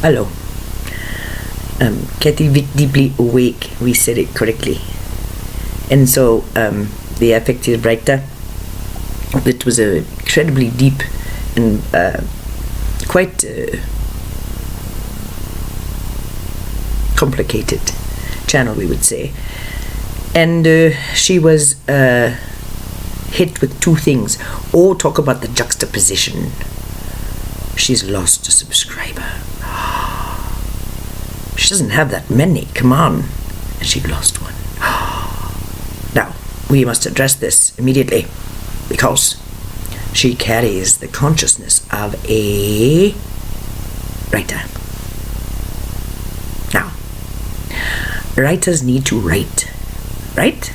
Hello. Getting deeply awake, we said it correctly. And so the affected writer, it was a incredibly deep and quite complicated channel, we would say. And she was hit with two things. Talk about the juxtaposition. She's lost a subscriber. She doesn't have that many, come on. And she lost one. Now, we must address this immediately, because she carries the consciousness of a writer. Now, writers need to write, right?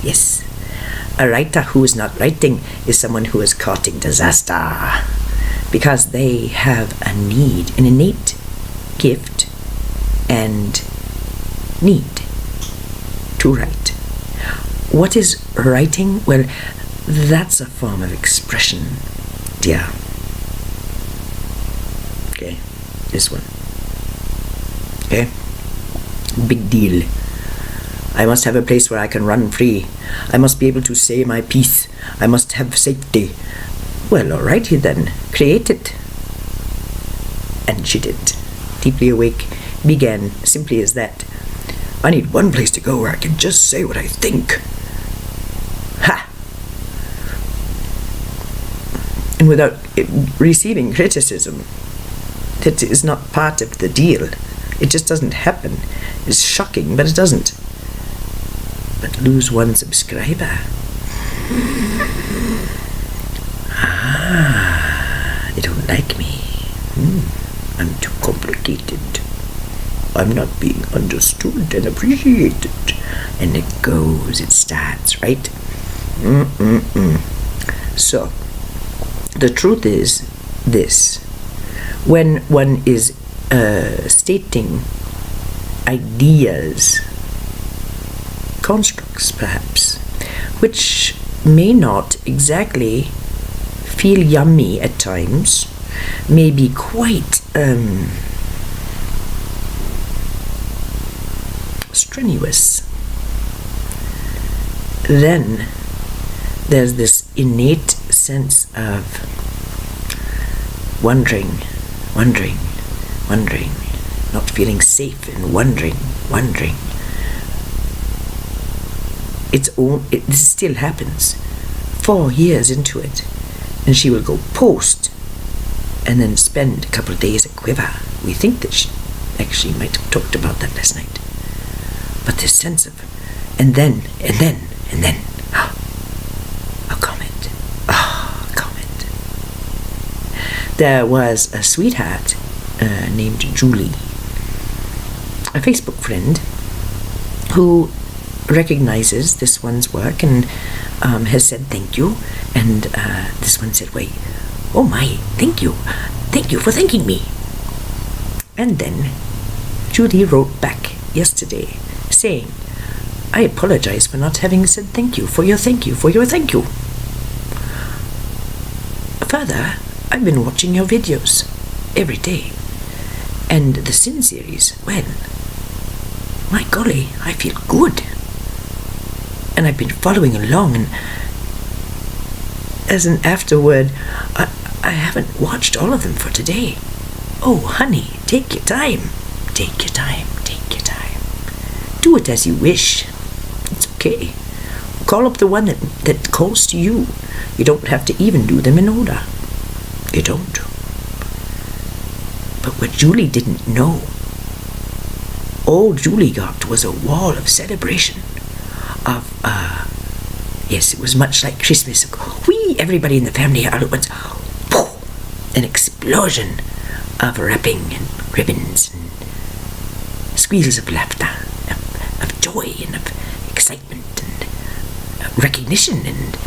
Yes. A writer who is not writing is someone who is courting disaster, because they have a need, an innate gift and need to write. What is writing? Well, that's a form of expression, dear. Okay, this one. Okay, big deal. I must have a place where I can run free. I must be able to say my piece. I must have safety. Well, alrighty then, create it. And she did. Deeply Awake began simply as that. I need one place to go where I can just say what I think. Ha! And without receiving criticism. That is not part of the deal. It just doesn't happen. It's shocking, but it doesn't. But lose one subscriber. They don't like me. I'm too complicated. I'm not being understood and appreciated. And it starts, right? So, the truth is this. When one is stating ideas, constructs perhaps, which may not exactly feel yummy at times, may be quite strenuous, then there's this innate sense of wondering, not feeling safe and wondering. This still happens 4 years into it, and she will go post and then spend a couple of days at Quiver. We think that she actually might have talked about that last night. But this sense of, and then, a comment. A comment. There was a sweetheart named Julie, a Facebook friend, who recognizes this one's work and has said thank you. And this one said, wait, oh my, thank you for thanking me. And then Judy wrote back yesterday saying, I apologize for not having said thank you for your thank you. Further, I've been watching your videos every day, and the Sin series, well, my golly, I feel good. And I've been following along, and as an afterword, I haven't watched all of them for today. Oh, honey, take your time. Do it as you wish. It's okay. Call up the one that calls to you. You don't have to even do them in order. You don't. But what Julie didn't know, all Julie got was a wall of celebration of, yes, it was much like Christmas. Whee! Everybody in the family all at once. Poof! An explosion of wrapping and ribbons and squeals of laughter, of joy and of excitement and recognition and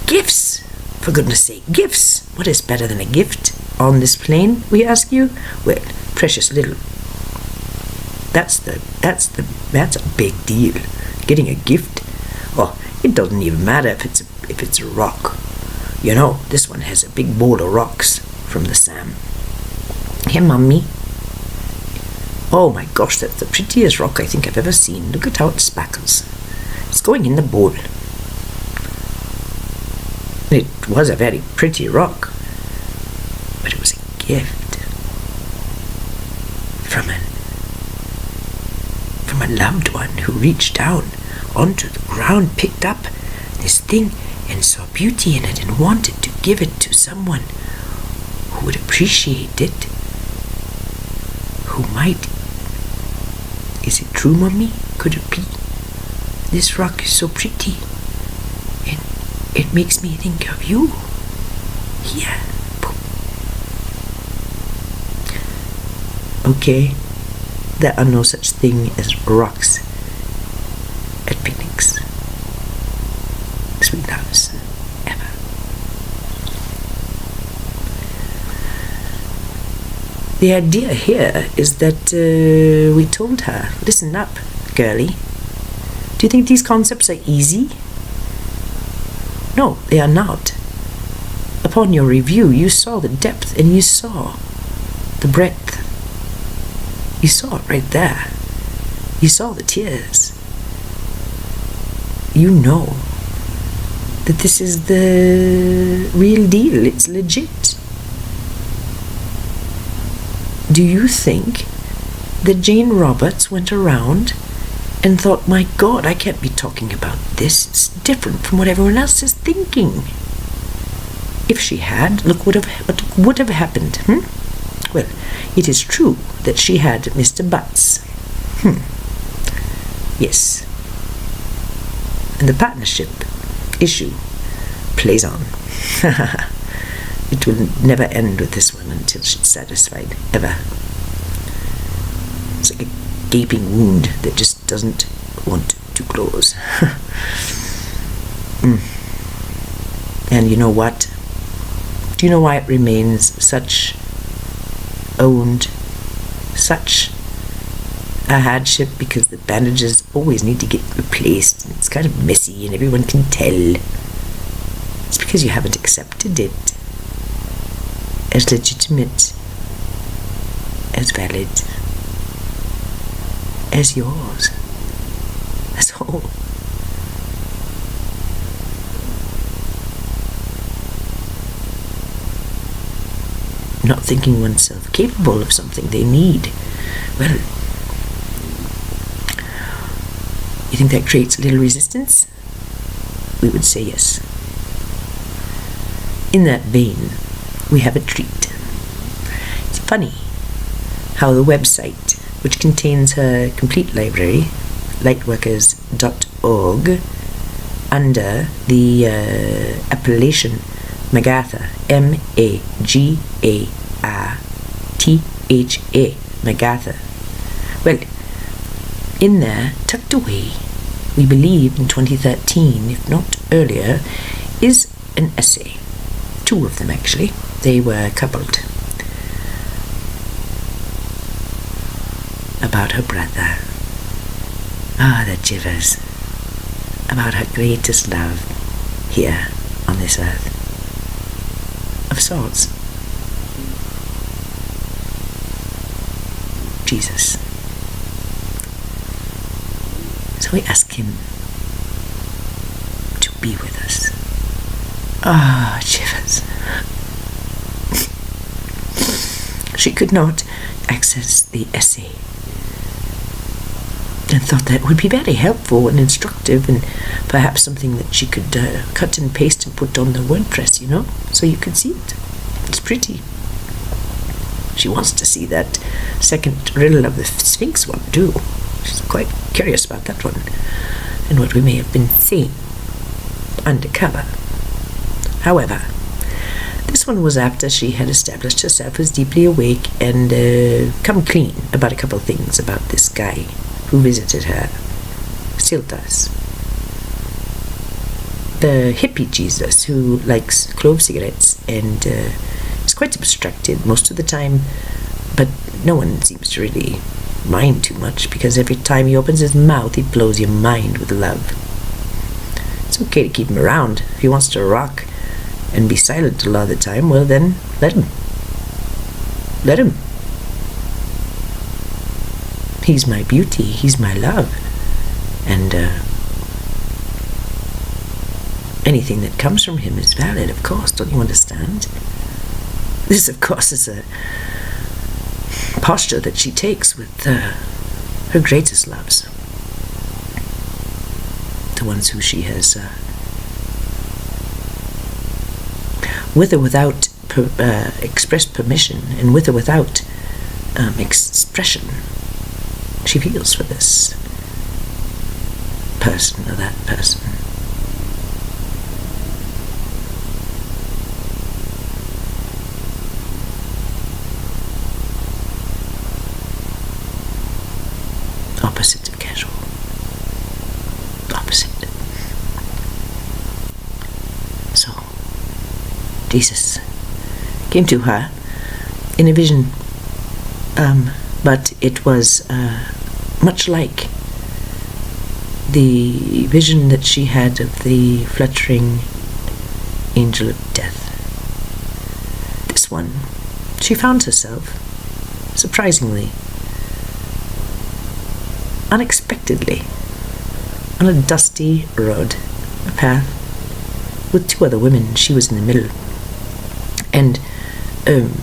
gifts. For goodness sake, gifts. What is better than a gift on this plane, we ask you? Well, precious little. That's a big deal. Getting a gift. Oh, it doesn't even matter if it's a rock. You know, this one has a big bowl of rocks from the Sam. Here, Mommy. Oh my gosh, that's the prettiest rock I think I've ever seen. Look at how it sparkles. It's going in the bowl. It was a very pretty rock, but it was a gift from a loved one who reached down onto the ground, picked up this thing and saw beauty in it and wanted to give it to someone who would appreciate it, who might. Is it true, Mummy? Could it be? This rock is so pretty, and it makes me think of you. Here. Okay, there are no such thing as rocks at picnics. Sweet loves, ever. The idea here is that we told her, listen up, girlie. Do you think these concepts are easy? No, they are not. Upon your review, you saw the depth and you saw the breadth. You saw it right there. You saw the tears. You know that this is the real deal. It's legit. Do you think that Jane Roberts went around and thought, my God, I can't be talking about this. It's different from what everyone else is thinking? If she had, look what would have happened. Well, it is true that she had Mr. Butts. Yes. And the partnership issue plays on. It will never end with this one until she's satisfied, ever. It's like a gaping wound that just doesn't want to close. And you know what? Do you know why it remains such a hardship? Because the bandages always need to get replaced, and it's kind of messy and everyone can tell. It's because you haven't accepted it as legitimate, as valid, as yours. That's all. Not thinking oneself capable of something they need. Well, you think that creates a little resistance? We would say yes. In that vein, we have a treat. It's funny how the website, which contains her complete library, lightworkers.org, under the appellation Magatha, M-A-G-A-R-T-H-A, Magatha. Well, in there, tucked away, we believe in 2013, if not earlier, is an essay. 2 of them, actually. They were coupled. About her brother. The Jivers. About her greatest love here on this earth. Of sorts. Jesus. So we ask him to be with us. Jivers. She could not access the essay and thought that would be very helpful and instructive, and perhaps something that she could cut and paste and put on the WordPress, so you could see it. It's pretty. She wants to see that second riddle of the Sphinx one too. She's quite curious about that one and what we may have been seeing undercover. However, this one was after she had established herself as deeply awake and come clean about a couple of things about this guy who visited her, still does. The hippie Jesus who likes clove cigarettes and is quite abstracted most of the time, but no one seems to really mind too much, because every time he opens his mouth he blows your mind with love. It's okay to keep him around. If he wants to rock and be silent a lot of the time, well then, let him. He's my beauty, he's my love. And anything that comes from him is valid, of course, don't you understand? This, of course, is a posture that she takes with her greatest loves. The ones who she has, with or without expressed permission, and with or without expression, she feels for this person or that person. Opposite of casual. Opposite. So, Jesus came to her in a vision, but it was much like the vision that she had of the fluttering angel of death. This one, she found herself, surprisingly, unexpectedly, on a dusty road, a path, with two other women. She was in the middle, and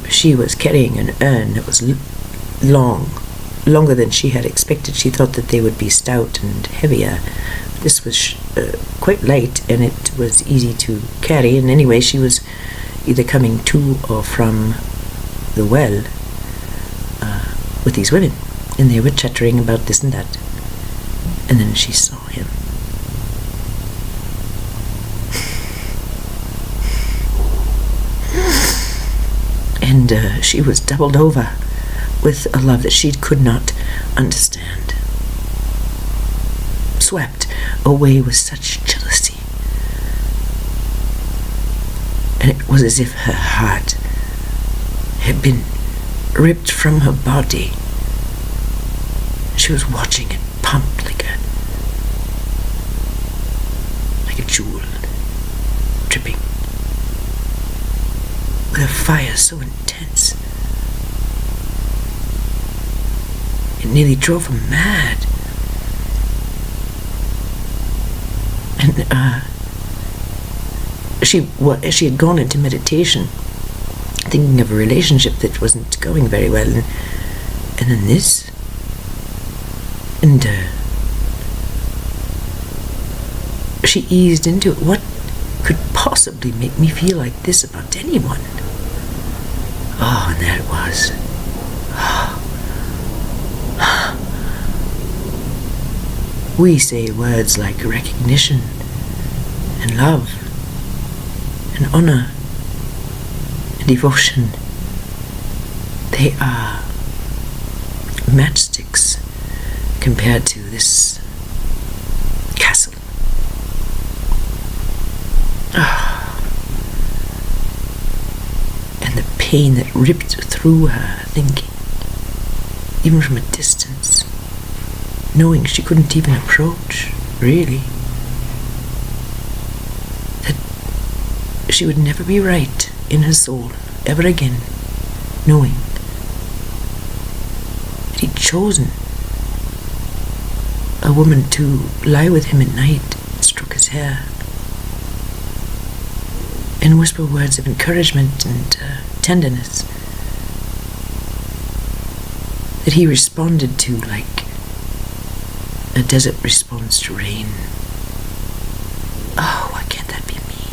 she was carrying an urn that was longer than she had expected. She thought that they would be stout and heavier. This was quite light, and it was easy to carry. And anyway, she was either coming to or from the well with these women, and they were chattering about this and that. And then she saw him. And she was doubled over with a love that she could not understand, swept away with such jealousy. And it was as if her heart had been ripped from her body. She was watching it pump like a jewel, dripping with a fire so intense it nearly drove her mad. And she had gone into meditation, thinking of a relationship that wasn't going very well, and then this, and she eased into it. What could possibly make me feel like this about anyone? Oh, and there it was. We say words like recognition and love and honor and devotion. They are matchsticks compared to this castle. And the pain that ripped through her thinking, even from a distance, knowing she couldn't even approach, really, that she would never be right in her soul ever again, knowing that he'd chosen a woman to lie with him at night, stroke his hair, and whisper words of encouragement and tenderness that he responded to like a desert responds to rain. Oh, why can't that be me?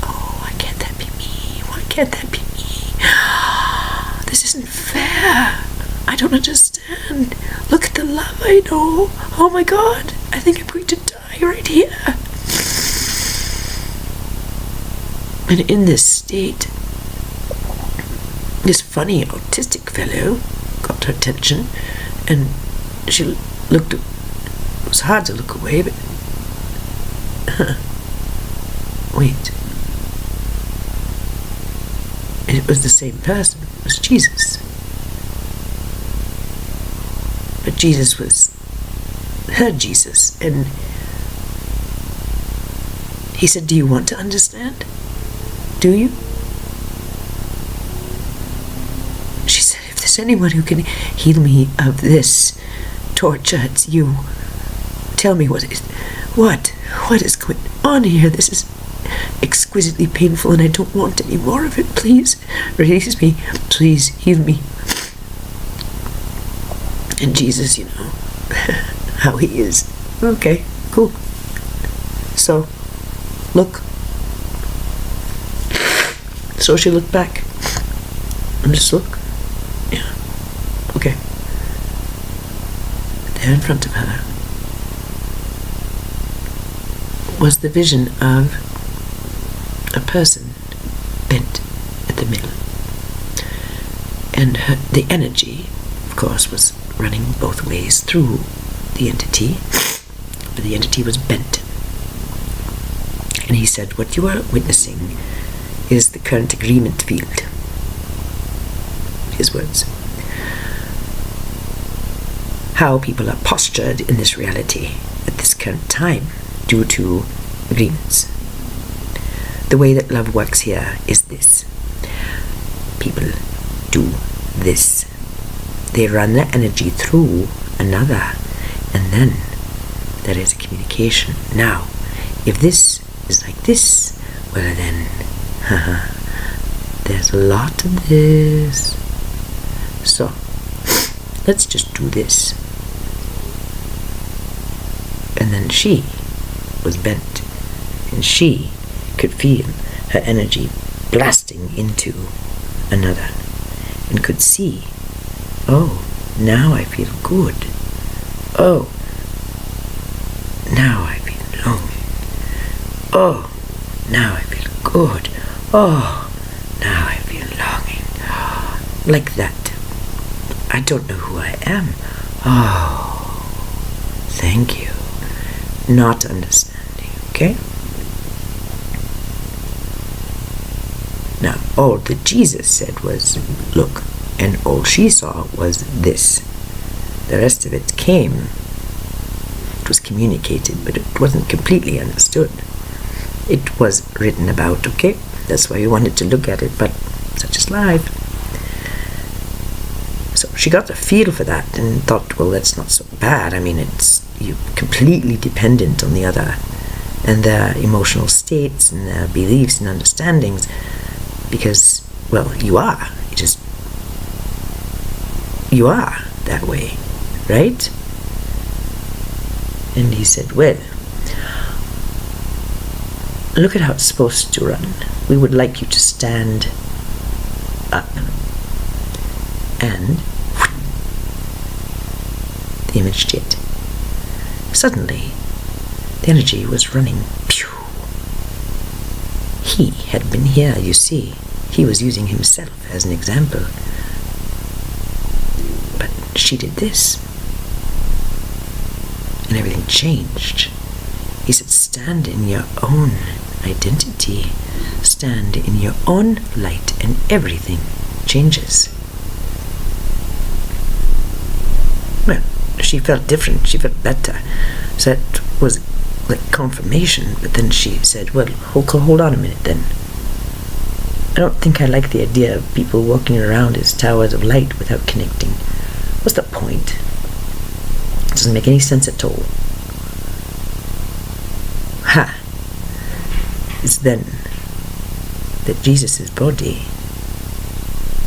Oh, why can't that be me? Why can't that be me? This isn't fair. I don't understand. Look at the love I know. Oh my God, I think I'm going to die right here. And in this state, this funny autistic fellow got her attention, and she looked. It was hard to look away, but wait. It was the same person. It was Jesus. But Jesus was her Jesus, and he said, "Do you want to understand? Do you?" She said, "If there's anyone who can heal me of this torture. It's you. Tell me what is going on here? This is exquisitely painful and I don't want any more of it. Please release me. Please heal me. And Jesus, you know how he is. Okay, cool. So, look. So she looked back. And just look. Yeah. Okay. There in front of her was the vision of a person bent at the middle. And the energy, of course, was running both ways through the entity, but the entity was bent. And he said, what you are witnessing is the current agreement field. His words. How people are postured in this reality at this current time due to agreements. The way that love works here is this. People do this. They run their energy through another, and then there is a communication. Now, if this is like this, well then, there's a lot of this. So, let's just do this. And then she was bent, and she could feel her energy blasting into another, and could see, oh, now I feel good. Oh, now I feel longing. Oh, now I feel good. Oh, now I feel longing. Like that. I don't know who I am. Oh, thank you. Not understanding, okay? Now, all that Jesus said was, look, and all she saw was this. The rest of it came. It was communicated, but it wasn't completely understood. It was written about, okay? That's why we wanted to look at it, but such is life. So she got a feel for that and thought, well, that's not so bad. I mean, it's you completely dependent on the other and their emotional states and their beliefs and understandings because, well, you are. You are that way, right? And he said, well, look at how it's supposed to run. We would like you to stand up. And the image did. Suddenly, the energy was running. Pew. He had been here, you see. He was using himself as an example. But she did this. And everything changed. He said, stand in your own identity. Stand in your own light and everything changes. Well, she felt different. She felt better. So that was like confirmation. But then she said, well, hold on a minute then. I don't think I like the idea of people walking around as towers of light without connecting. What's the point? It doesn't make any sense at all. Ha! It's then that Jesus' body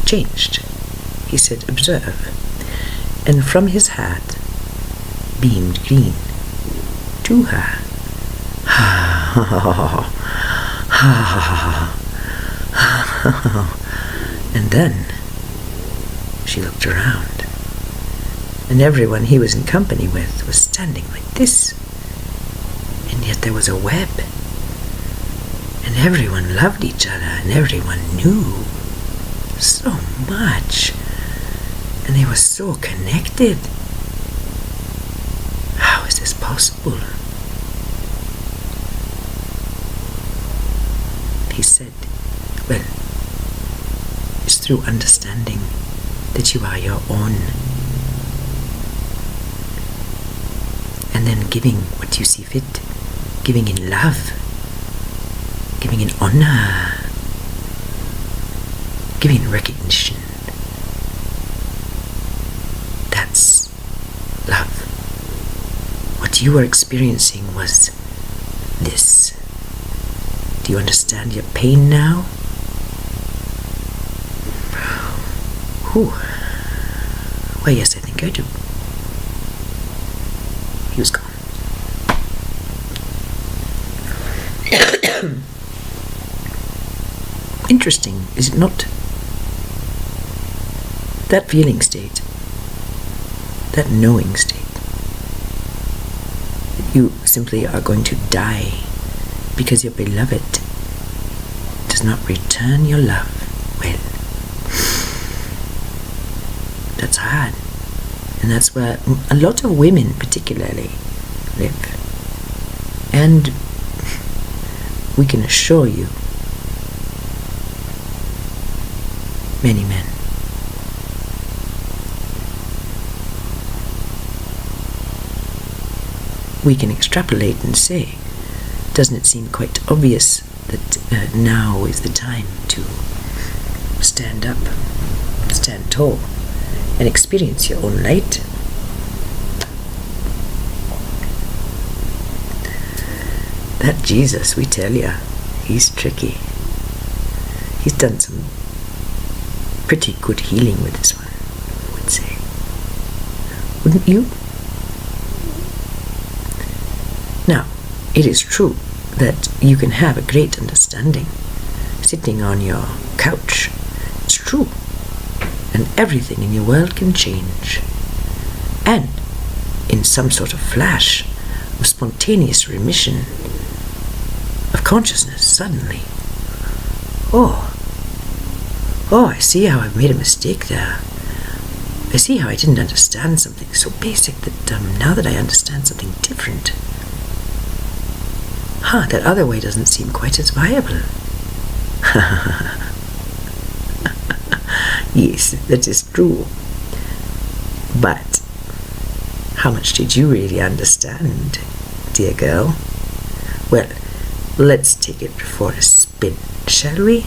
changed. He said, observe. And from his hat beamed green to her. And then she looked around, and everyone he was in company with was standing like this, and yet there was a web, and everyone loved each other, and everyone knew so much, and they were so connected. How is this possible? He said, well, it's through understanding that you are your own, and then giving what you see fit, giving in love, giving in honor, giving in recognition. That's love. what you were experiencing was this. Do you understand your pain now? Whew. Why, yes, I think I do. He was gone. Interesting, is it not? That feeling state, that knowing state, that you simply are going to die because your beloved does not return your love. Well, that's hard. And that's where a lot of women particularly live. And we can assure you, many men. We can extrapolate and say, doesn't it seem quite obvious that now is the time to stand up, stand tall, and experience your own light? That Jesus, we tell ya, he's tricky. He's done some pretty good healing with this one, I would say. Wouldn't you? Now, it is true that you can have a great understanding sitting on your couch. It's true. And everything in your world can change. And in some sort of flash of spontaneous remission of consciousness, suddenly, I see how I've made a mistake there. I see how I didn't understand something so basic that now that I understand something different, that other way doesn't seem quite as viable. Yes, that is true. But how much did you really understand, dear girl? Well, let's take it for a spin, shall we?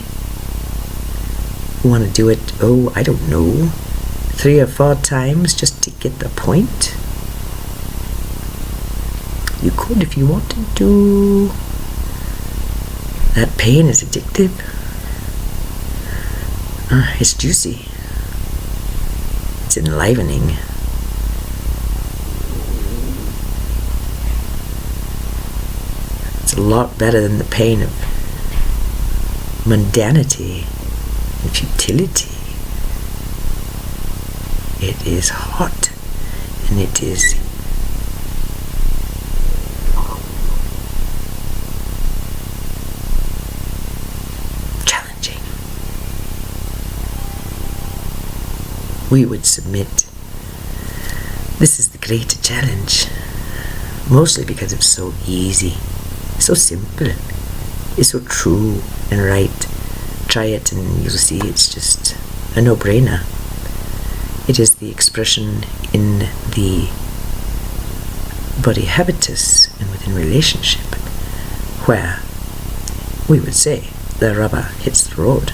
Want to do it, I don't know, 3 or 4 times just to get the point? You could if you wanted to. That pain is addictive. It's juicy. It's enlivening. It's a lot better than the pain of mundanity and futility. It is hot, and it is challenging. We would submit this is the greater challenge, mostly because it's so easy, so simple, it's so true and right. Try it and you'll see it's just a no-brainer. It is the expression in the body habitus and within relationship where we would say the rubber hits the road.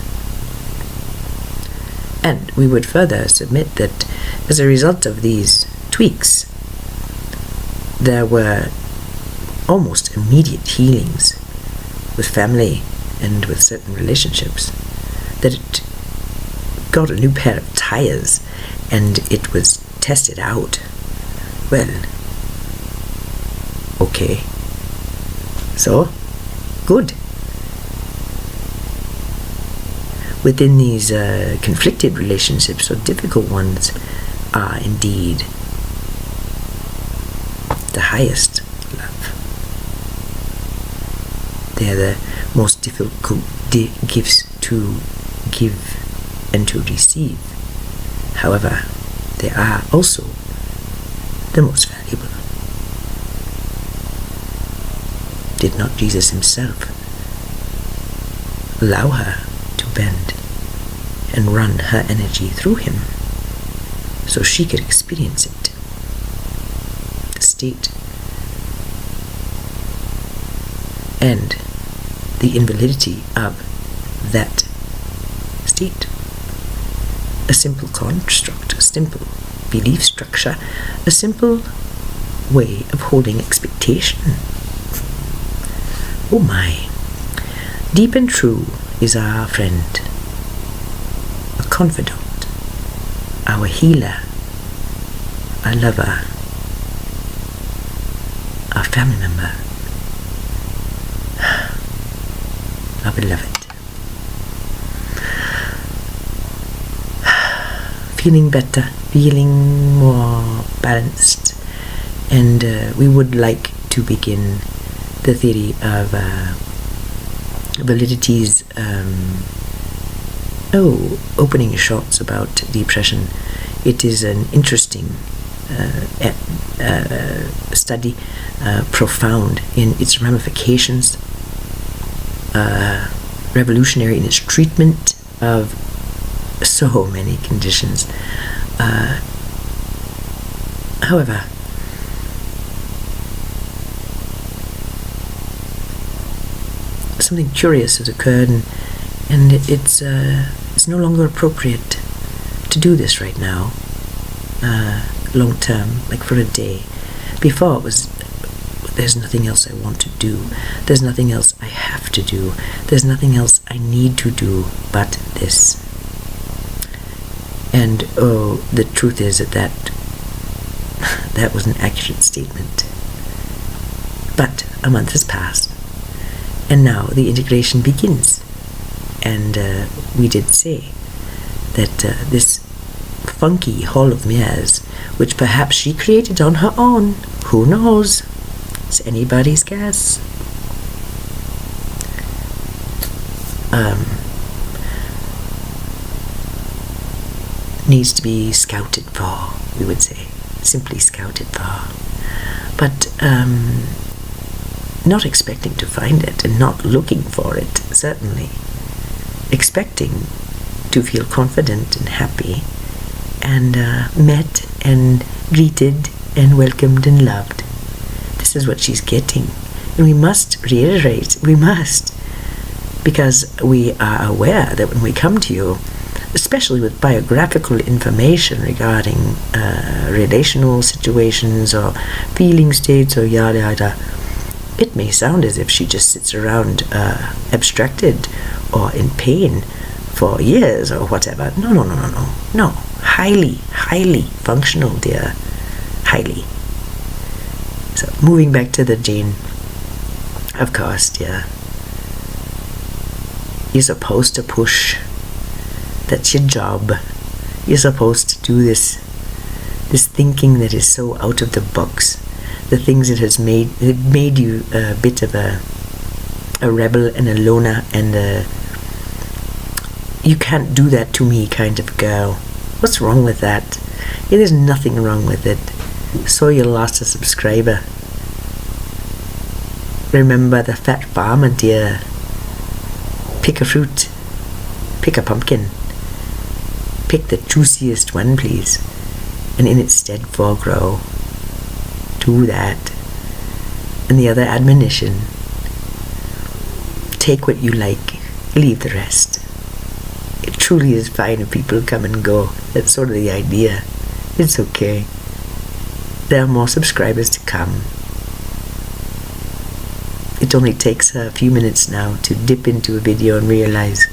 And we would further submit that as a result of these tweaks, there were almost immediate healings with family and with certain relationships, that it got a new pair of tires and it was tested out. Well, okay, so good. Within these conflicted relationships or difficult ones are indeed the highest love. They are the most difficult gifts to give and to receive. However, they are also the most valuable. Did not Jesus himself allow her to bend and run her energy through him so she could experience it? The state and the invalidity of that state. A simple construct, a simple belief structure, a simple way of holding expectation. Oh my. Deep and true is our friend, a confidant, our healer, our lover, our family member, our beloved. Feeling better, feeling more balanced, and we would like to begin the theory of Validity's opening shots about depression. It is an interesting study, profound in its ramifications, revolutionary in its treatment of so many conditions. However, something curious has occurred, and it's no longer appropriate to do this right now, long term, like for a day. Before it was, there's nothing else I want to do, there's nothing else I have to do, there's nothing else I need to do but this. And the truth is that was an accurate statement. But a month has passed, and now the integration begins. And we did say that this funky Hall of Mirrors, which perhaps she created on her own, who knows? It's anybody's guess. Needs to be scouted for, we would say. Simply scouted for. But not expecting to find it, and not looking for it, certainly. Expecting to feel confident and happy, and met and greeted and welcomed and loved. This is what she's getting. And we must reiterate, because we are aware that when we come to you, especially with biographical information regarding relational situations or feeling states or yada yada, it may sound as if she just sits around abstracted or in pain for years or whatever. No. Highly functional, dear. Highly. So, moving back to the Jane. Of course, dear. You're supposed to push. That's your job. You're supposed to do this thinking that is so out of the box. The things that made you a bit of a rebel and a loner and you can't do that to me kind of girl. What's wrong with that? Yeah, there's nothing wrong with it. So you lost a subscriber. Remember the fat farmer, dear. Pick a fruit. Pick a pumpkin. Pick the juiciest one, please, and in its stead foregrow. Do that. And the other admonition: take what you like, leave the rest. It truly is fine if people come and go. That's sort of the idea. It's okay. There are more subscribers to come. It only takes her a few minutes now to dip into a video and realize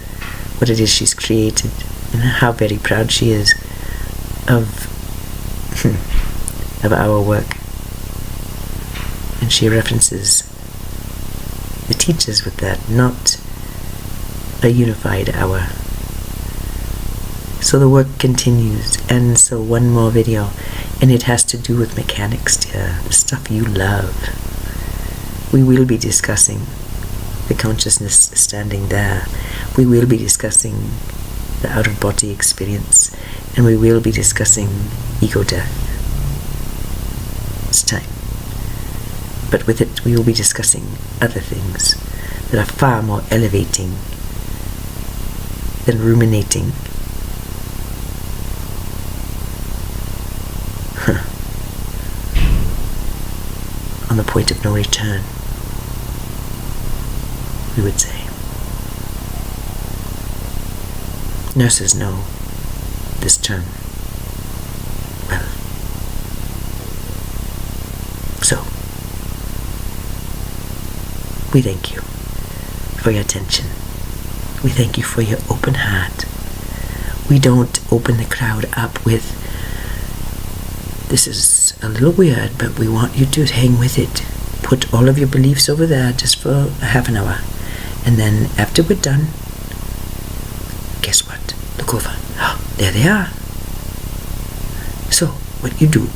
what it is she's created and how very proud she is of our work. And she references the teachers with that, not a unified hour. So the work continues, and so one more video, and it has to do with mechanics, dear, the stuff you love. We will be discussing the consciousness standing there. We will be discussing the out-of-body experience, and we will be discussing ego death. It's time. But with it, we will be discussing other things that are far more elevating than ruminating. On the point of no return, we would say. Nurses know this term well. We thank you for your attention. We thank you for your open heart. We don't open the crowd up with, this is a little weird, but we want you to hang with it. Put all of your beliefs over there just for a half an hour. And then after we're done, guess what? Look over. There they are. So what you do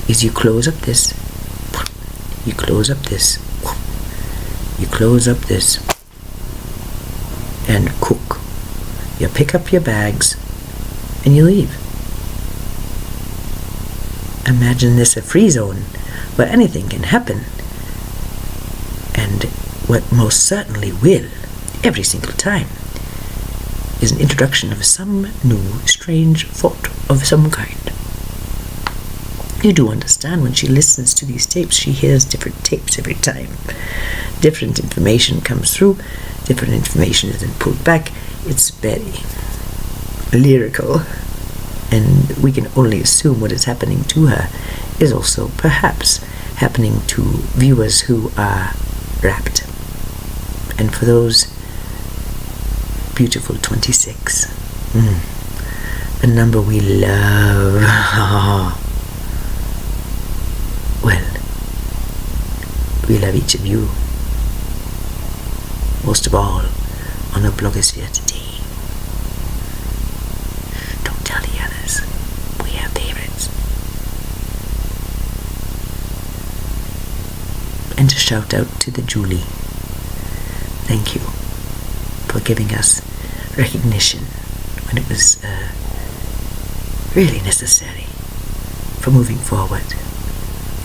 is you close up this. You close up this. You close up this. And cook. You pick up your bags and you leave. Imagine this a free zone where anything can happen. And what most certainly will, every single time, is an introduction of some new, strange thought of some kind. You do understand when she listens to these tapes, she hears different tapes every time. Different information comes through, different information is then pulled back. It's very lyrical, and we can only assume what is happening to her is also perhaps happening to viewers who are rapt. And for those beautiful 26, a number we love. Well, we love each of you, most of all on the blogosphere today. Don't tell the others, we have favorites. And to shout out to the Julie, thank you for giving us recognition when it was really necessary for moving forward.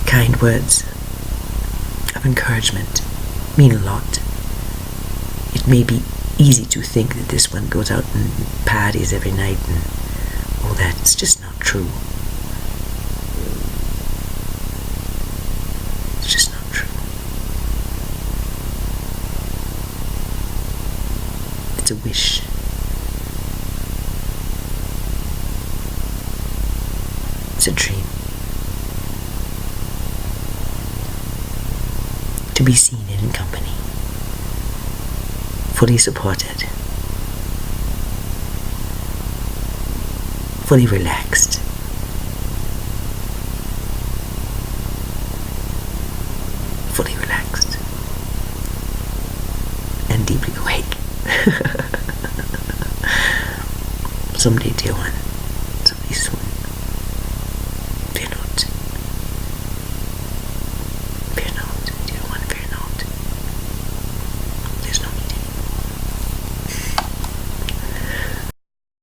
Kind words of encouragement mean a lot. It may be easy to think that this one goes out and parties every night and all that. It's just not true. It's just not true. It's a wish. It's a dream. To be seen in company, fully supported, fully relaxed, and deeply awake. Someday, dear one,